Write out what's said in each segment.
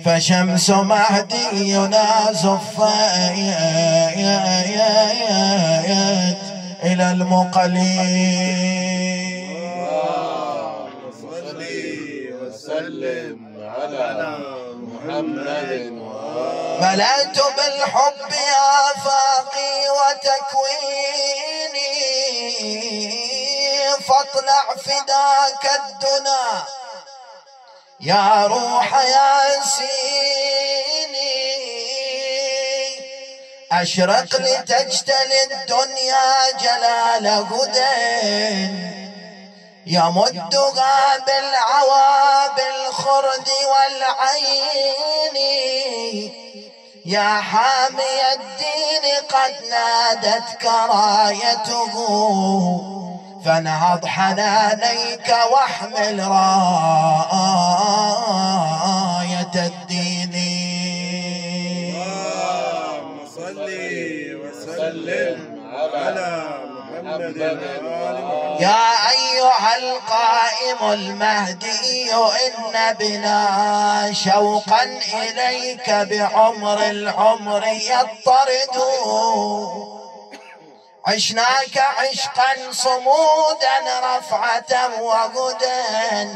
فشمس مهدينا زفت إلى المقلين. صلي وسلم على محمد. ملأت بالحب آفاقي وتكويني، فاطلع فداك الدنا يا روح ياسيني. أشرق لتجتلي الدنيا جلال هدى، يمدها بالعوى بالخرد والعين. يا حامي الدين قد نادتك رايته، فانهض حنانيك واحمل راية الدين. اللهم صل وسلم على محمد. يا أيها القائم المهدي إن بنا شوقا إليك بعمر العمر يضطرد. عشناك عشقا صمودا رفعة وهدى،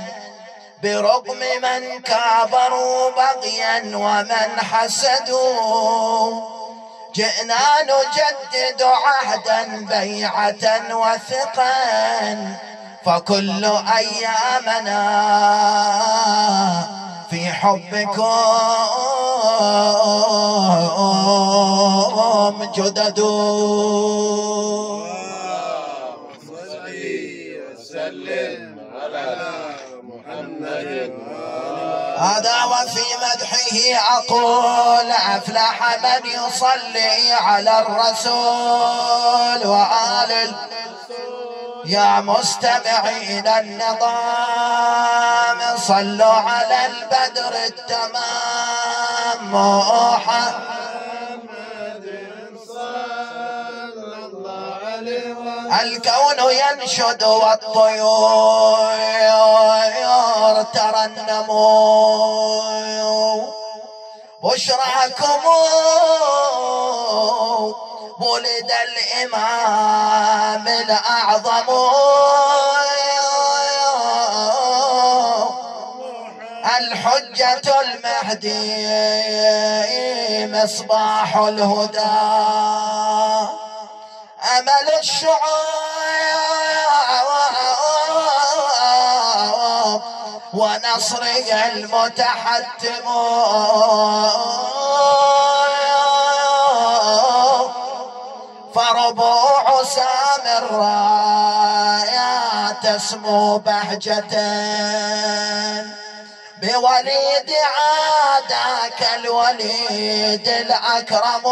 برغم من كابروا بغيا ومن حسدوا. جئنا نجدد عهدا بيعة وثقا، فكل أيامنا في حبكم جدد. صلي وسلم على محمد. هذا وفي مدحه أقول أفلح من يصلي على الرسول وآل. يا مستمعين النظام صلوا على البدر التمام محمد صلى الله عليه وسلم. الكون ينشد والطيور ترنموا. بشراكم ولد الإمام الأعظم، الحجة المهدي مصباح الهدى، أمل الشعوب ونصره المتحتم. فربوع سامراء تسمو بهجة، بوليد عاداك الوليد الأكرم.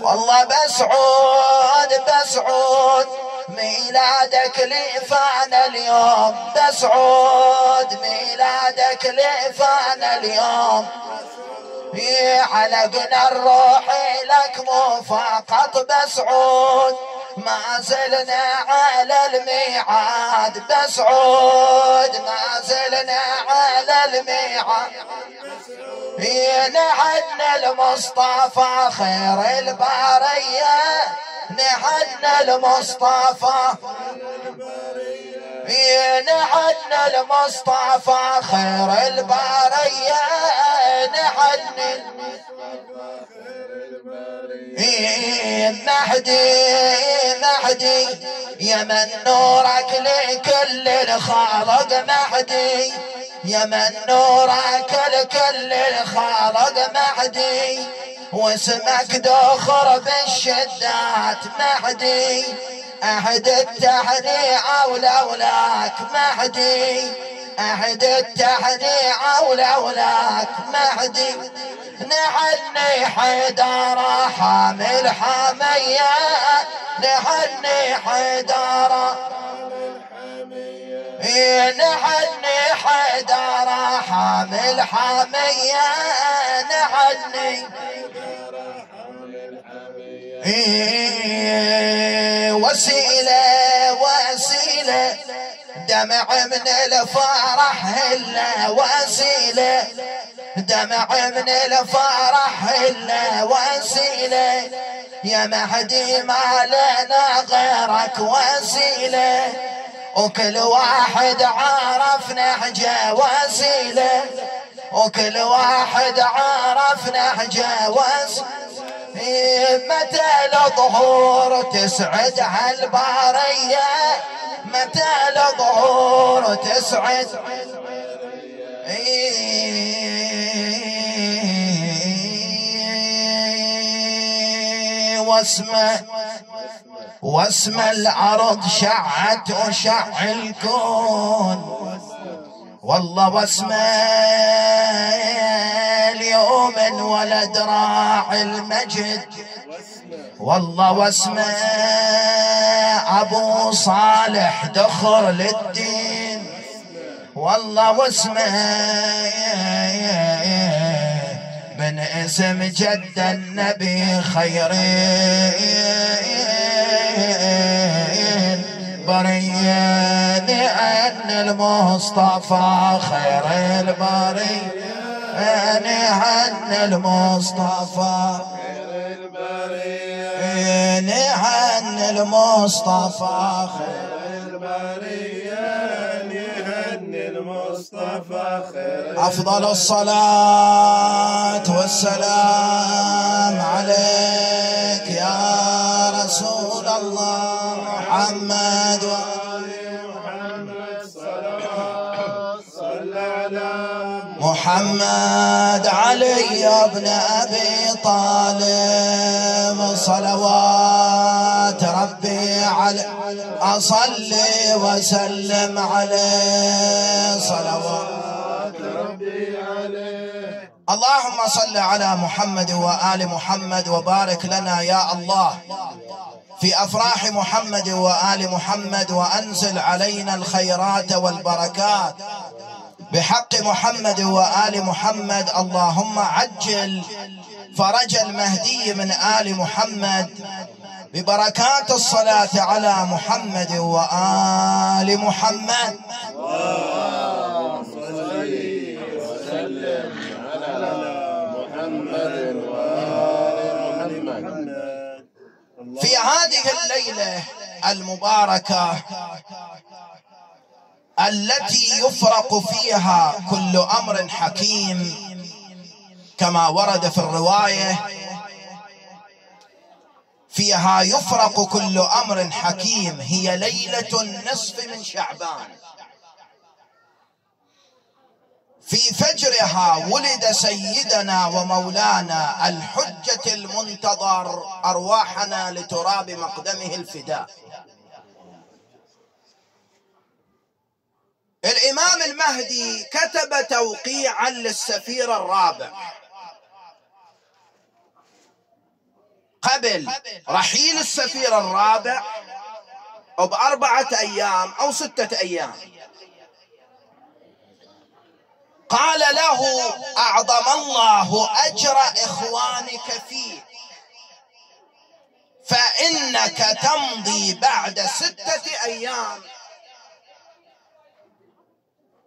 والله بسعود ميلادك لفانا اليوم، بسعود ميلادك لفانا اليوم. علقنا الروح لك مو فقط بسعود، ما زلنا على الميعاد بسعود، ما زلنا على الميعاد. نحن المصطفى خير البرية، نحن المصطفى، نحن المصطفى خير البرية، نحن مهدي يا من نورك لكل الخلق مهدي، يا من نورك لكل الخلق مهدي، واسمك دخر بالشدات مهدي. أحد التحريع ولولاك مهدي، أحد التحريع ولولاك مهدي. نحني حيدارة حامل حمية، نحني حيدارة نعني حيدر حامل حامية نعني وسيلة وسيلة دمع من الفرح إلا وسيلة دمع من الفرح إلا وسيلة يا مهدي ما لنا غيرك وسيلة وكل واحد عارف نهجه وسيلة وكل واحد عارف نهجه وسيلة متى الظهور تسعد هالبارية متى الظهور تسعد واسم الأرض شعت وشع الكون والله واسم اليوم انولد راعي المجد والله واسم أبو صالح دخل الدين والله واسمه من اسم جد النبي خيرين بريان عن المصطفى خير البريان عن المصطفى عن المصطفى خير أفضل الصلاة والسلام عليك يا رسول الله محمد محمد علي ابن أبي طالب صلوات ربي عليه أصلي وسلم عليه صلوات ربي عليه. اللهم صل على محمد وآل محمد وبارك لنا يا الله في أفراح محمد وآل محمد وأنزل علينا الخيرات والبركات بحق محمد وآل محمد. اللهم عجل فرج المهدي من آل محمد ببركات الصلاة على محمد وآل محمد. اللهم صل وسلم على محمد وآل محمد. في هذه الليلة المباركة التي يفرق فيها كل أمر حكيم كما ورد في الرواية فيها يفرق كل أمر حكيم هي ليلة النصف من شعبان. في فجرها ولد سيدنا ومولانا الحجة المنتظر أرواحنا لتراب مقدمه الفداء الإمام المهدي كتب توقيعا للسفير الرابع قبل رحيل السفير الرابع ب4 أيام أو 6 أيام. قال له أعظم الله أجر إخوانك فيك فإنك تمضي بعد 6 أيام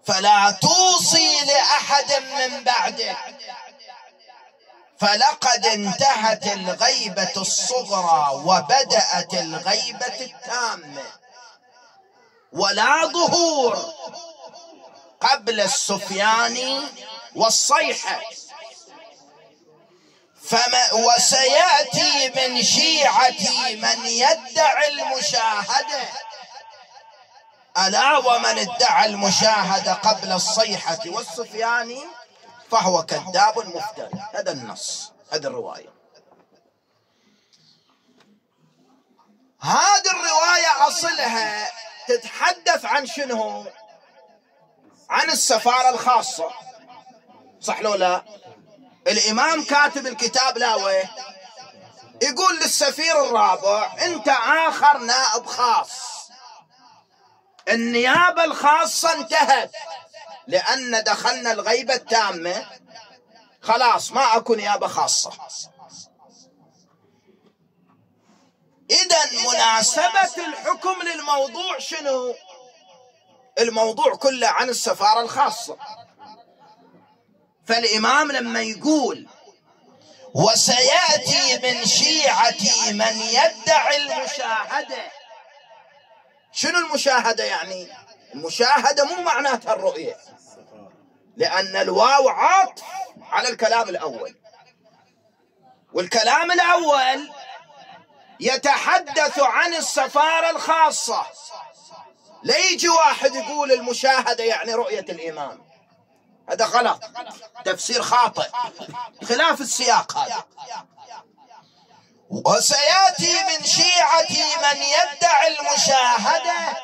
فلا توصي لأحد من بعدك فلقد انتهت الغيبة الصغرى وبدأت الغيبة التامة ولا ظهور قبل السفياني والصيحة وسيأتي من شيعتي من يدعي المشاهدة ألا ومن ادعى المشاهدة قبل الصيحة والسفياني فهو كذاب مفتري. هذا النص هذه الرواية. هذه الرواية أصلها تتحدث عن شنو؟ عن السفارة الخاصة صح لو لا؟ الإمام كاتب الكتاب لاوي يقول للسفير الرابع أنت آخر نائب خاص النيابة الخاصة انتهت، لأن دخلنا الغيبة التامة، خلاص ما أكو نيابة خاصة. إذن مناسبة الحكم للموضوع شنو؟ الموضوع كله عن السفارة الخاصة. فالإمام لما يقول وسيأتي من شيعتي من يدعي المشاهدة، شنو المشاهدة يعني؟ المشاهدة مو معناتها الرؤية، لأن الواو عطف على الكلام الأول، والكلام الأول يتحدث عن السفارة الخاصة. لا يجي واحد يقول المشاهدة يعني رؤية الإمام، هذا غلط، تفسير خاطئ، خلاف السياق هذا. وسيأتي من شيعتي من يدعي المشاهدة،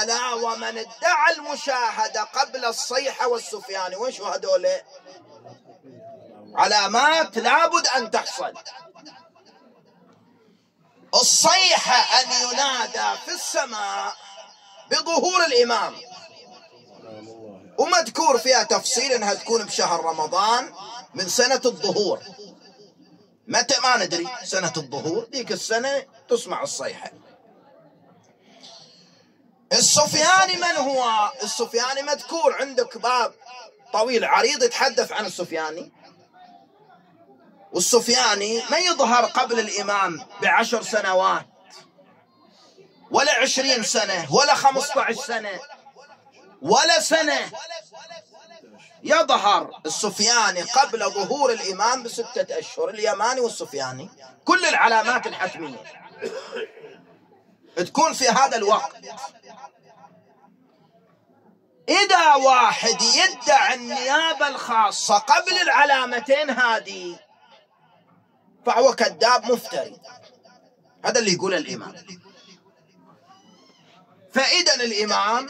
ألا ومن ادعى المشاهدة قبل الصيحة والسفياني. وشو هذول؟ علامات لابد أن تحصل. الصيحة أن ينادى في السماء بظهور الإمام، ومذكور فيها تفصيل أنها تكون بشهر رمضان من سنة الظهور. متى ما ندري، سنة الظهور ذيك السنة تسمع الصيحة. السفياني من هو؟ السفياني مذكور عندك باب طويل عريض يتحدث عن السفياني. والسفياني ما يظهر قبل الإمام ب10 سنوات ولا 20 سنة ولا 15 سنة ولا سنة، يظهر السفياني قبل ظهور الإمام ب6 أشهر. اليماني والسفياني كل العلامات الحتمية تكون في هذا الوقت. إذا واحد يدعي النيابة الخاصة قبل العلامتين هذه فهو كذاب مفتري، هذا اللي يقول الإمام. فإذا الإمام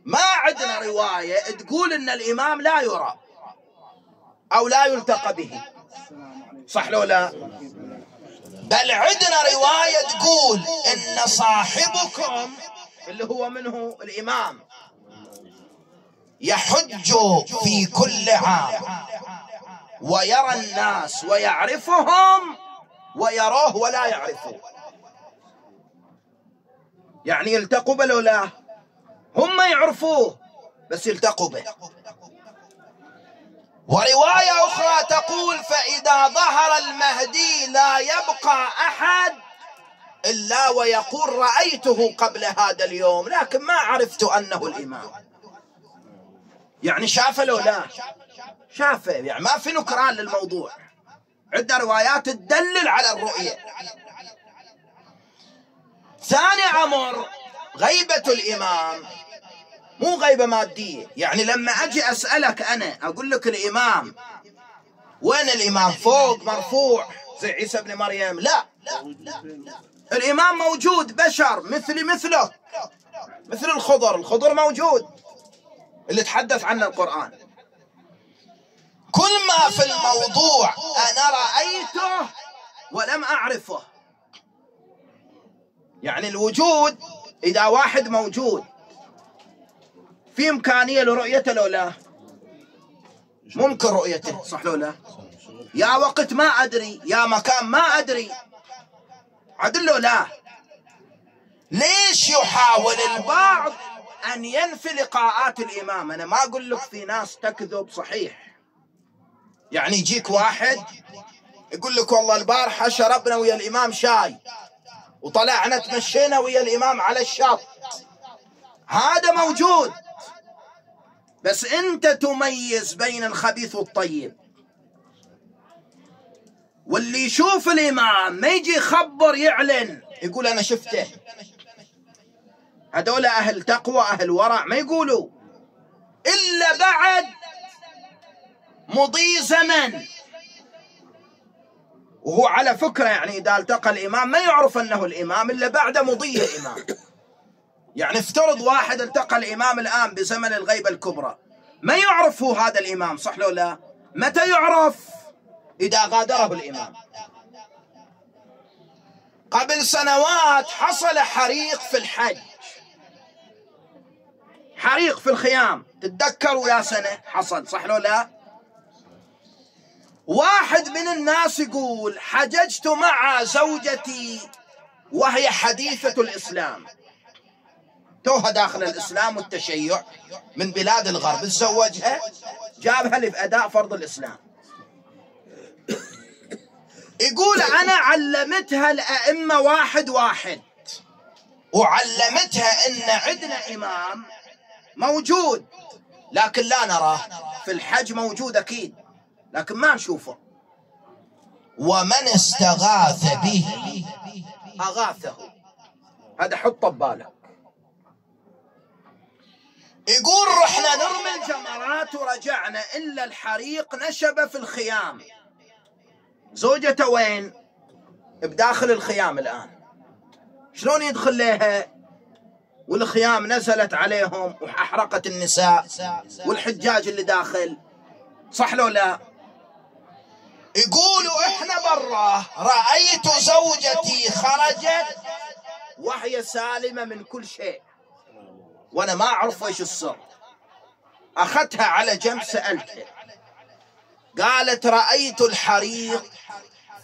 ما عندنا رواية تقول إن الإمام لا يرى أو لا يلتقى به، صح لو لا؟ بل عندنا رواية تقول إن صاحبكم اللي هو منه الإمام يحج في كل عام ويرى الناس ويعرفهم ويروه ولا يعرفوه. يعني يلتقوا به لو لا؟ هم يعرفوه بس يلتقوا به. ورواية أخرى تقول فإذا ظهر المهدي لا يبقى أحد إلا ويقول رأيته قبل هذا اليوم لكن ما عرفت أنه الإمام. يعني شافه لو لا؟ شافه، يعني ما في نكران للموضوع، عندنا روايات تدلل على الرؤية. ثاني أمر غيبة الإمام مو غيبة مادية. يعني لما أجي أسألك أنا أقول لك الإمام وين الإمام؟ فوق مرفوع زي عيسى بن مريم؟ لا، الإمام موجود، بشر مثلي مثله، مثل الخضر. الخضر موجود اللي تحدث عنه القرآن. كل ما في الموضوع أنا رأيته ولم أعرفه. يعني الوجود إذا واحد موجود في إمكانية لرؤيته لو لا؟ ممكن رؤيته، صح لو لا؟ يا وقت ما أدري، يا مكان ما أدري، عدل لو لا؟ ليش يحاول البعض أن ينفي لقاءات الإمام؟ أنا ما أقول لك في ناس تكذب، صحيح. يعني يجيك واحد يقول لك والله البارحة شربنا ويا الإمام شاي وطلعنا تمشينا ويا الإمام على الشط، هذا موجود. بس أنت تميز بين الخبيث والطيب. واللي يشوف الإمام ما يجي يخبر يعلن يقول أنا شفته. هذول أهل تقوى أهل ورع ما يقولوا إلا بعد مضي زمن. وهو على فكرة يعني إذا التقى الإمام ما يعرف أنه الإمام إلا بعد مضي الإمام. يعني افترض واحد التقى الإمام الآن بزمن الغيبة الكبرى ما يعرف هو هذا الإمام، صح لو لا؟ متى يعرف؟ إذا غادره الإمام. قبل سنوات حصل حريق في الحج حريق في الخيام، تتذكروا يا سنة حصل، صح لو لا؟ واحد من الناس يقول حججت مع زوجتي وهي حديثة الإسلام، توها داخل الإسلام والتشيع من بلاد الغرب، تزوجها جابها لأداء فرض الإسلام. يقول أنا علمتها الأئمة واحد واحد، وعلمتها إن عندنا إمام موجود لكن لا نراه، في الحج موجود أكيد لكن ما نشوفه، ومن استغاث به أغاثه. هذا حطه ببالك. يقول رحنا نرمي الجمرات ورجعنا إلا الحريق نشب في الخيام. زوجته وين؟ بداخل الخيام الآن. شلون يدخل لها والخيام نزلت عليهم وأحرقت النساء والحجاج اللي داخل، صح لو لا؟ يقولوا احنا برا رأيت زوجتي خرجت وهي سالمة من كل شيء وانا ما اعرف ايش السر. اخذتها على جنب سألتها، قالت رأيت الحريق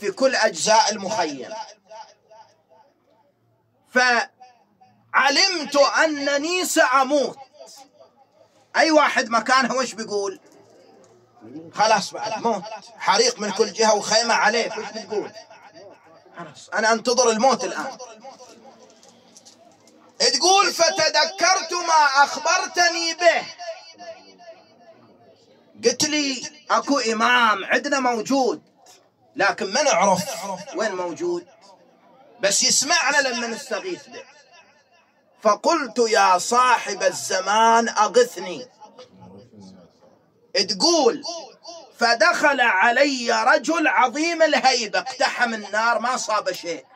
في كل اجزاء المخيم، فعلمت انني سأموت. اي واحد مكانها وش بيقول؟ خلاص بعد موت، حريق من كل جهة وخيمة عليك، وش بتقول؟ خلاص أنا أنتظر الموت الآن. تقول فتذكرت ما أخبرتني به، قلت لي أكو إمام عندنا موجود لكن ما نعرف وين موجود، بس يسمعنا لما نستغيث به. فقلت يا صاحب الزمان أغثني. تقول فدخل علي رجل عظيم الهيبة، اقتحم النار ما صاب شيء،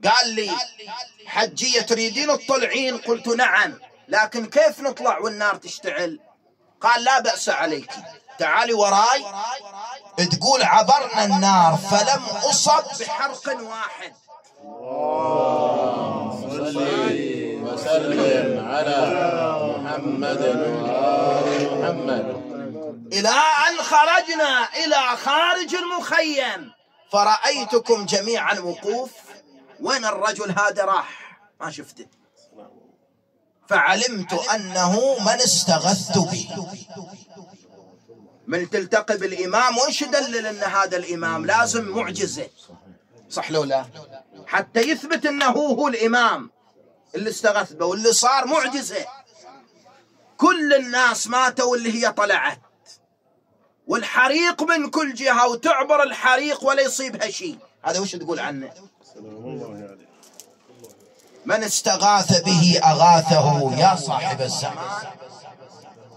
قال لي حجية تريدين تطلعين؟ قلت نعم، لكن كيف نطلع والنار تشتعل؟ قال لا بأس عليك، تعالي وراي. تقول عبرنا النار فلم أصب بحرق واحد. صلي وسلم على محمد وآل محمد. إلى أن خرجنا إلى خارج المخيم فرأيتكم جميعا وقوف، وين الرجل هذا راح؟ ما شفته. فعلمت أنه من استغثت به. من تلتقي بالإمام وإيش يدلل أن هذا الإمام؟ لازم معجزة، صح لو لا؟ حتى يثبت أنه هو الإمام اللي استغث به، واللي صار معجزة. كل الناس ماتوا واللي هي طلعت، والحريق من كل جهة وتعبر الحريق ولا يصيبها شيء. هذا وش تقول عنه؟ من استغاث به أغاثه. يا صاحب الزمان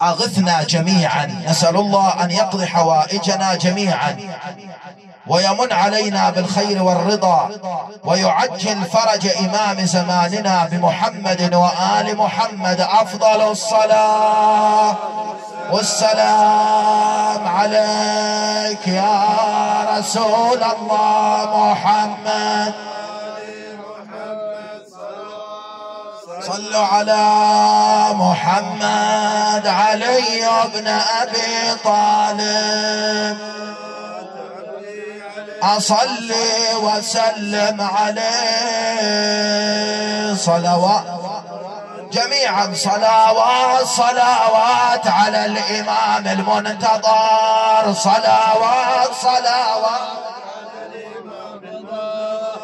أغثنا جميعا، نسأل الله أن يقضي حوائجنا جميعا ويمن علينا بالخير والرضا ويعجل فرج إمام زماننا بمحمد وآل محمد. أفضل الصلاة والسلام عليك يا رسول الله محمد. صلوا على محمد علي بن أبي طالب، أصلي وسلم عليه صلوات جميعا، صلوات صلوات على الإمام المنتظر، صلوات صلوات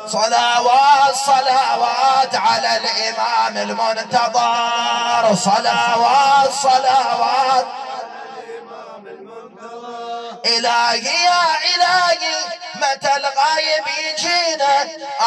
صلوات صلوات على الإمام المنتظر، صلوات صلوات. إلهي يا إلهي متى الغايب يجينا،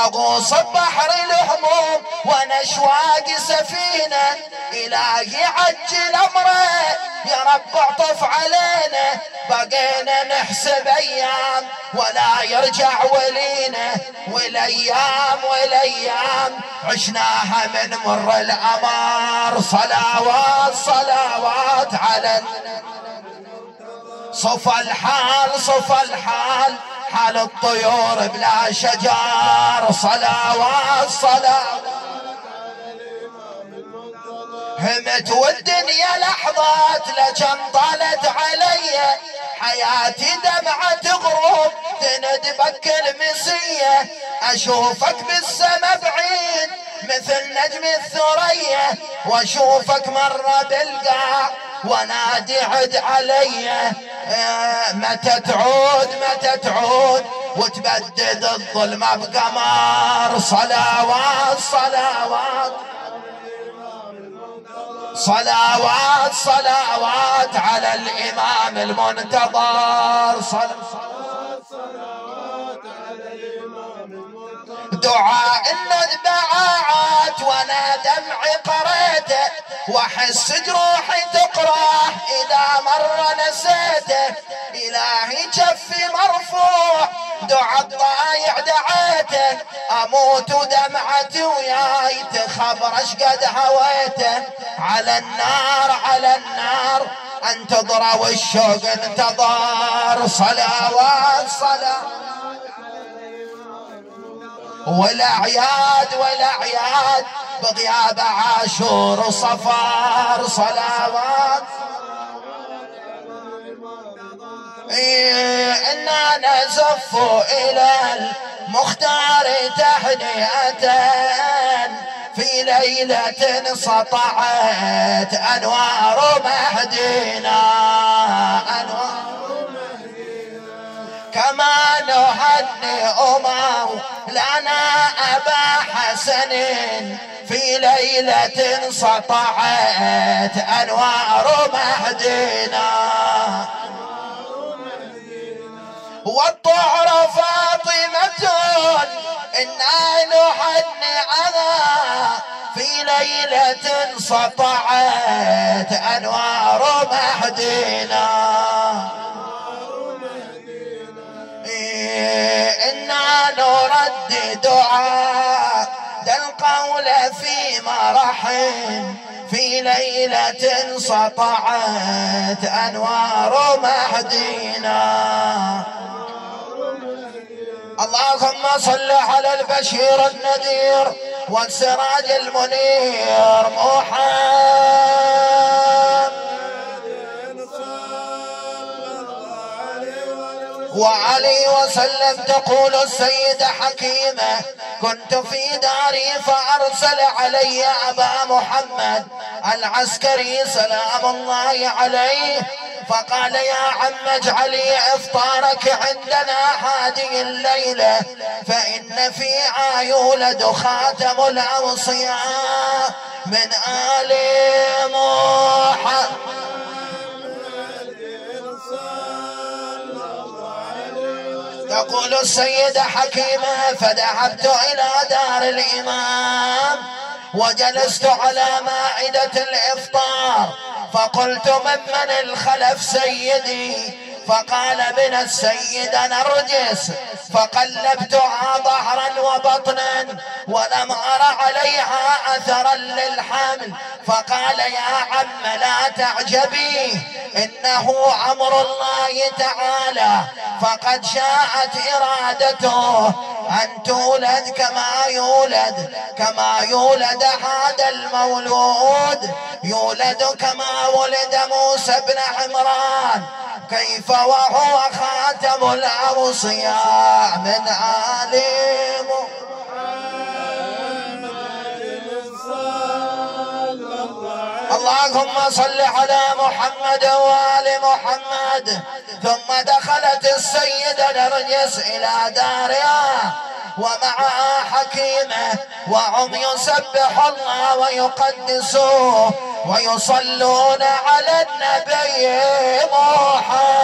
أغوص ببحر الهموم ونشواق سفينة. إلهي عجل أمره يا رب اعطف علينا، بقينا نحسب أيام ولا يرجع ولينا، والأيام والأيام عشناها من مر الأمار. صلوات صلوات على صفى الحال، صفى الحال، حال الطيور بلا شجار. صلوات صلوات همت والدنيا لحظات لكن طالت علي، حياتي دمعة غروب تندبك المسية، اشوفك بالسما بعيد مثل نجم الثريا، واشوفك مرة بالقاع ونادي عد علي، متى تعود متى تعود وتبدد الظلمة بقمر. صلوات صلوات صلوات صلوات على الإمام المنتظر. دعاء الندبعات وانا دمعي قريته، واحس جروحي تقرح اذا مر نسيته، الهي جفي مرفوع دعاء الضايع دعيته، اموت ودمعتي وياي تخبر اشقد هويته، على النار على النار انتظر والشوق انتظر. صلوات صلوات والاعياد والاعياد بغياب عاشور وصفار. صلوات إنا نزف إلى المختار تهنئة في ليلة سطعت أنوار مهدينا، كما نهنئ مولانا أبا حسن في ليلة سطعت أنوار مهدينا، والطهر فاطمة إنا نهنئها في ليلة سطعت أنوار مهدينا، إنا نردد دعاء ذا القول في مرح في ليلة سطعت أنوار مهدينا. اللهم صل على البشير النذير والسراج المنير محمد وعلي وسلم. تقول السيدة حكيمة كنت في داري فأرسل علي أبا محمد العسكري سلام الله عليه، فقال يا عم اجعلي افطارك عندنا هذه الليلة، فإن فيها يولد خاتم الأوصياء من آل محمد. تقول السيدة حكيمة فذهبت إلى دار الإمام وجلست على مائدة الإفطار، فقلت ممن الخلف سيدي؟ فقال من السيدة نرجس، فقلبتها ظهرا وبطنا ولم أر عليها أثرا للحمل، فقال يا عم لا تعجبي إنه أمر الله تعالى، فقد شاءت إرادته أن تولد كما يولد هذا المولود، يولد كما ولد موسى بن عمران، كيف وهو خاتم الأوصياء من آل اللهم صل على محمد وآل محمد. ثم دخلت السيدة نرجس إلى دارها ومعها حكيمة، وهم يسبح الله ويقدسوه ويصلون على النبي محمد.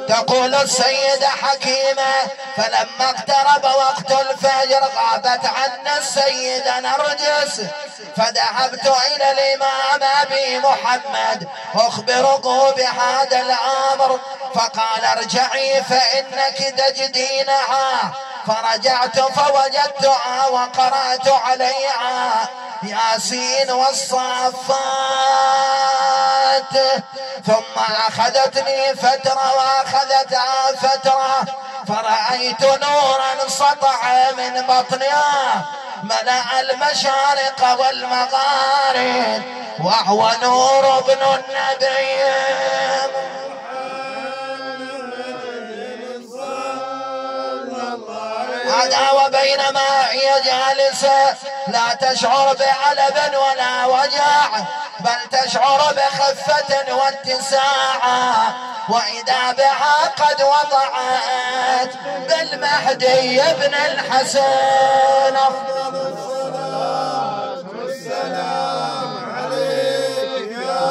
تقول السيدة حكيمة فلما اقترب وقت الفجر غابت عنا السيدة نرجس، فذهبت إلى الإمام أبي محمد أخبره بهذا الأمر، فقال ارجعي فإنك تجدينها. فرجعت فوجدتها وقرأت عليها ياسين والصافات ثم أخذتني فترة وأخذتها فترة، فرأيت نورا سطع من بطنها ملأ المشارق والمغارب، وهو نور ابن النبي. هذا وبينما هي جالسة لا تشعر بعلب ولا وجع، بل تشعر بخفة واتساع، وإذا بها قد وضعت بالمهدي ابن الحسن. أفضل الصلاة والسلام عليك يا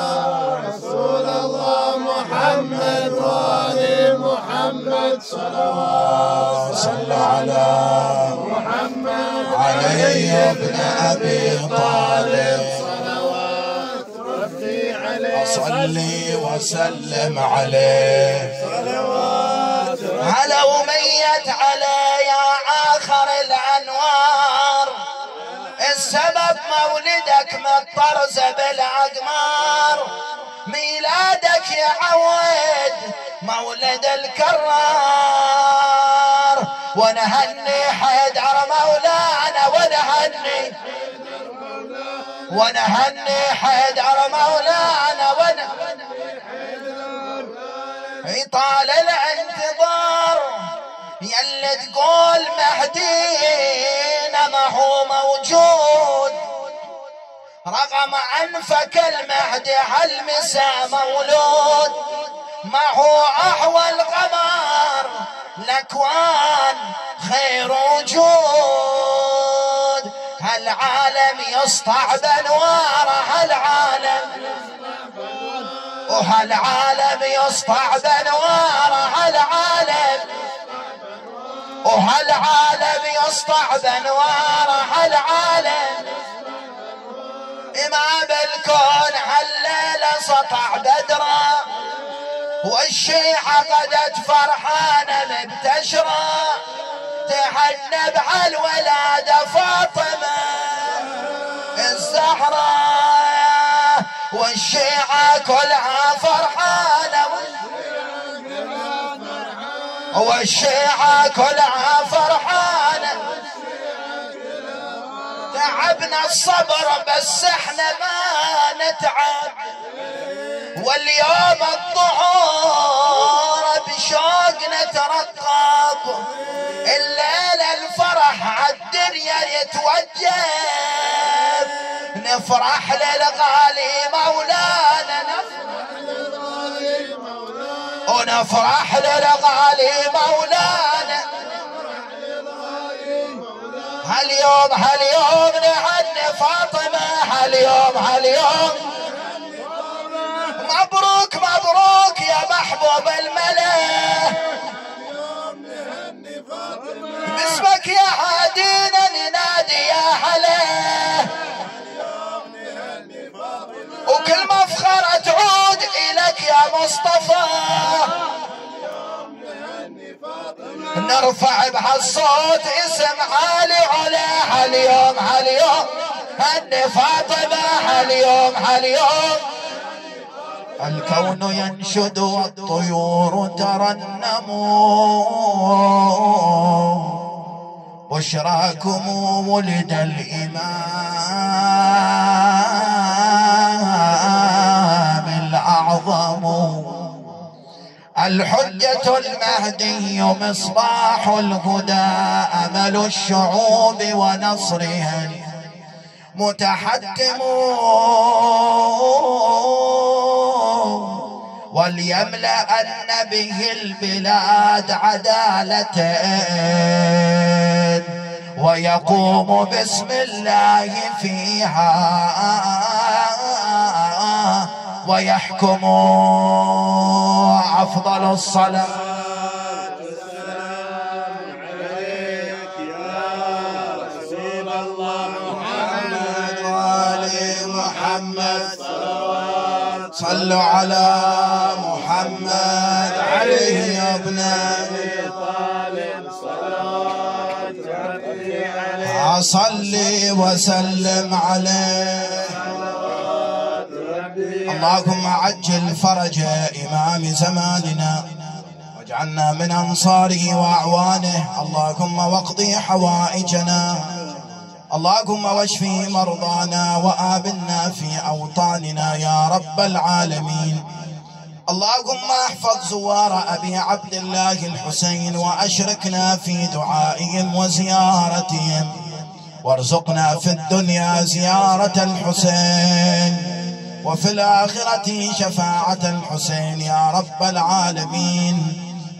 رسول الله محمد وآل محمد. صلوات صل على محمد علي ابن أبي طالب، صلوات ربي عليه صلي وسلم عليه. صلوات على أمية على يا آخر الأنوار، السبب مولدك مطرز بالأقمار، ميلادك يعود مولد الكرار، ونهني حيدر مولانا ونهني حيدر مولانا طال الانتظار، يلي تقول مهدينا ما هو موجود، رغم أنفك المهدي هالمسا مولود، ما هو أحول قمر الأكوان خير وجود، هالعالم يسطع بأنواره، وهالعالم يسطع بأنواره، وهالعالم يسطع بأنواره، هالعالم إمام الكون هالليلة سطع بدرا، والشيعة غدت فرحانة مبتشرة، تهنى بهالولادة فاطمة الزهراء، والشيعة كلها فرحانة، والشيعة كلها فرحانة. تعبنا الصبر بس احنا ما نتعب، واليوم الظهور بشوق نترقب، الليلة الفرح عالدنيا يتوجب، نفرح للغالي مولانا، ونفرح للغالي مولانا. هاليوم نهني فاطمة، هاليوم مبروك مبروك يا محبوب الملا، باسمك يا هادينا ننادي يا هلا، وكل مفخرة تعود إليك يا مصطفى، نرفع بهالصوت اسم عالي علا. هاليوم هني فاطمة، هاليوم الكون ينشد والطيور ترنم، بشراكم ولد الإمام الأعظم، الحجة المهدي مصباح الهدى، أمل الشعوب ونصرها متحتم، وليملأن به البلاد عدالة، ويقوم باسم الله فيها ويحكم. أفضل الصلاة والسلام عليك يا رسول الله محمد وآل محمد. صلوا على محمد عليه يا ابن أبي طالب، صلوات ربي عليه، أصلي وسلم عليه. اللهم عجل فرج إمام زماننا واجعلنا من أنصاره وأعوانه. اللهم واقضي حوائجنا، اللهم واشفي مرضانا وآمنا في أوطاننا يا رب العالمين. اللهم احفظ زوار أبي عبد الله الحسين وأشركنا في دعائهم وزيارتهم، وارزقنا في الدنيا زيارة الحسين وفي الآخرة شفاعة الحسين يا رب العالمين.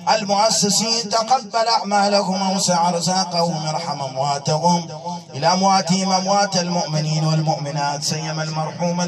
المؤسسين تقبل أعمالهم ووسع رزاقهم، ارحم أمواتهم إلى أمواتهم أموات المؤمنين والمؤمنات، سيما المرحوم